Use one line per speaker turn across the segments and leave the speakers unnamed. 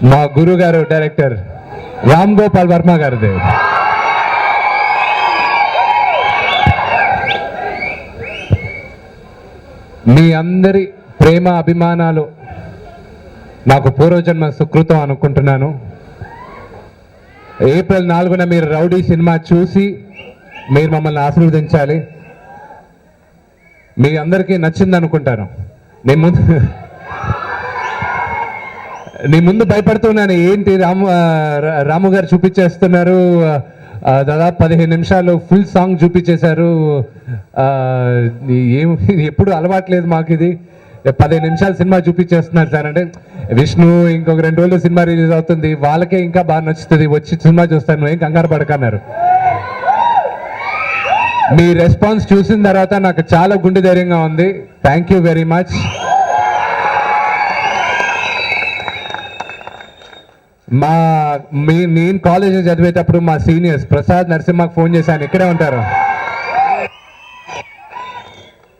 మా గురుగారు డైరెక్టర్ రామ్ గోపాల్ వర్మ గారిది. మీ అందరి ప్రేమ అభిమానాలు నాకు పూర్వజన్మ సుకృతం అనుకుంటున్నాను. ఏప్రిల్ 4న మీరు రౌడీ సినిమా చూసి మీరు మమ్మల్ని ఆశీర్వదించాలి. మీ అందరికీ నచ్చింది అనుకుంటాను. నీ ముందు భయపడుతున్నాను, ఏంటి రాము గారు చూపించేస్తున్నారు, దాదాపు 15 నిమిషాలు ఫుల్ సాంగ్ చూపించేశారు, ఎప్పుడు అలవాట్లేదు మాకు ఇది, 15 నిమిషాలు సినిమా చూపించేస్తున్నారు సార్ అంటే, విష్ణు ఇంకొక 2 రోజులు సినిమా రిలీజ్ అవుతుంది, వాళ్ళకే ఇంకా బాగా నచ్చుతుంది, వచ్చి సినిమా చూస్తాను, ఏం కంగారు పడకన్నారు. మీ రెస్పాన్స్ చూసిన తర్వాత నాకు చాలా గుండె ధైర్యంగా ఉంది. Thank you very much. నేను కాలేజ్ చదివేటప్పుడు మా సీనియర్స్ ప్రసాద్ నరసింహకు ఫోన్ చేశాను, ఇక్కడే ఉంటారు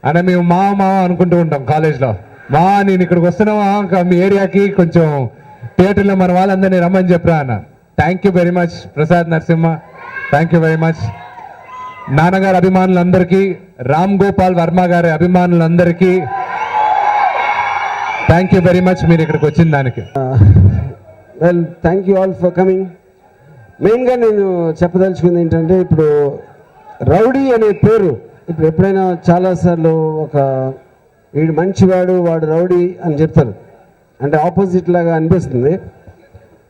అని. మేము మావ అనుకుంటూ ఉంటాం కాలేజ్లో. నేను ఇక్కడికి వస్తున్నావా మీ ఏరియాకి, కొంచెం థియేటర్లో మన వాళ్ళందరినీ రమ్మని చెప్పరా అన్న. Thank you very much Prasad Narasimha, thank you very much. నాన్నగారి అభిమానులందరికీ, రామ్ గోపాల్ వర్మ గారి అభిమానులందరికీ థ్యాంక్ యూ వెరీ మచ్ మీరు ఇక్కడికి వచ్చిన దానికి.
Well, thank you all for coming. మెయిన్గా నేను చెప్పదలుచుకుంది ఏంటంటే, ఇప్పుడు రౌడీ అనే పేరు ఇప్పుడు ఎప్పుడైనా చాలాసార్లు ఒక వీడు మంచివాడు వాడు రౌడీ అని చెప్తారు, అంటే ఆపోజిట్ లాగా అనిపిస్తుంది.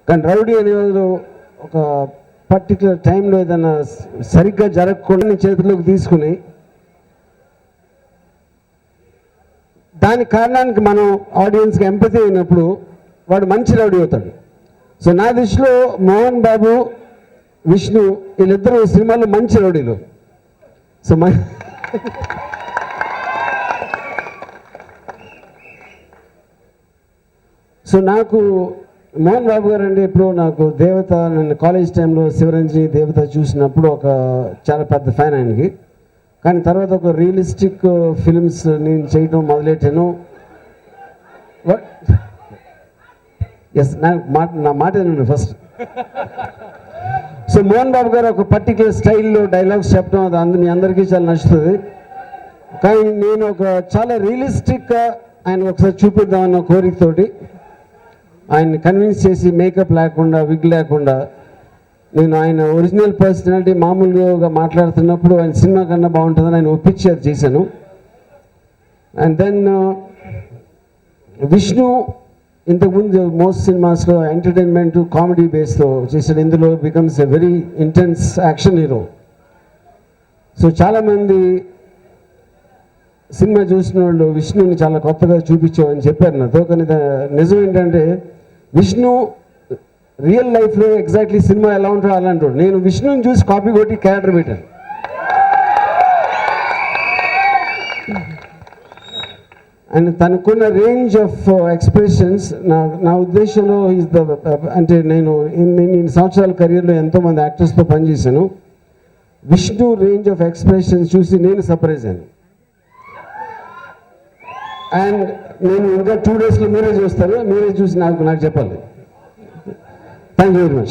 కానీ రౌడీ అనేవాళ్ళు ఒక పర్టికులర్ టైంలో ఏదైనా సరిగ్గా జరగకుండా చేతిలోకి తీసుకుని దాని కారణానికి మనం ఆడియన్స్కి ఎంపతి అయినప్పుడు వాడు మంచి రౌడీ అవుతాడు. సో నా దృష్టిలో మోహన్ బాబు, విష్ణు వీళ్ళిద్దరూ సినిమాలో మంచి రౌడీలు. సో నాకు మోహన్ బాబు గారు అంటే ఇప్పుడు నాకు దేవత, నేను కాలేజ్ టైంలో శివరంజని దేవత చూసినప్పుడు ఒక చాలా పెద్ద ఫ్యాన్ ఆయనకి. కానీ తర్వాత ఒక రియలిస్టిక్ ఫిల్మ్స్ నేను చేయడం మొదలెట్టాను. ఎస్, నా మాట వినండి ఫస్ట్. సో మోహన్ బాబు గారు ఒక పర్టికులర్ స్టైల్లో డైలాగ్స్ చెప్పడం అది మీ అందరికీ చాలా నచ్చుతుంది. కానీ నేను ఒక చాలా రియలిస్టిక్గా ఆయన ఒకసారి చూపిద్దామన్న కోరికతోటి ఆయన్ని కన్విన్స్ చేసి మేకప్ లేకుండా, విగ్ లేకుండా, నేను ఆయన ఒరిజినల్ పర్సనాలిటీ మామూలుగా మాట్లాడుతున్నప్పుడు ఆయన సినిమా కన్నా బాగుంటుందని ఆయన ఒప్పించి అది చేశాను. అండ్ దెన్ విష్ణు ఇంతకుముందు మోస్ట్ సినిమాస్లో ఎంటర్టైన్మెంట్ కామెడీ బేస్తో చేశాడు. ఇందులో becomes a very intense action hero. So చాలామంది సినిమా చూసిన వాళ్ళు విష్ణుని చాలా కొత్తగా చూపించావు అని చెప్పారు నాతో. కానీ నిజం ఏంటంటే, విష్ణు రియల్ లైఫ్లో ఎగ్జాక్ట్లీ సినిమా ఎలా ఉంటాడో అలా అంటాడు. నేను విష్ణుని చూసి కాపీ కొట్టి క్యారెక్టర్ పెట్టాను. అండ్ తనకున్న రేంజ్ ఆఫ్ ఎక్స్ప్రెషన్స్ నా ఉద్దేశంలో ఈజ్ ద, అంటే నేను సంవత్సరాల కెరియర్లో ఎంతోమంది యాక్టర్స్తో పనిచేశాను. విష్ణు రేంజ్ ఆఫ్ ఎక్స్ప్రెషన్స్ చూసి నేను సర్ప్రైజ్ అయ్యాను. అండ్ నేను ఇంకా 2 డేస్లో మీరే చూస్తారు, మీరే చూసి నాకు చెప్పాలి. Thank you very much.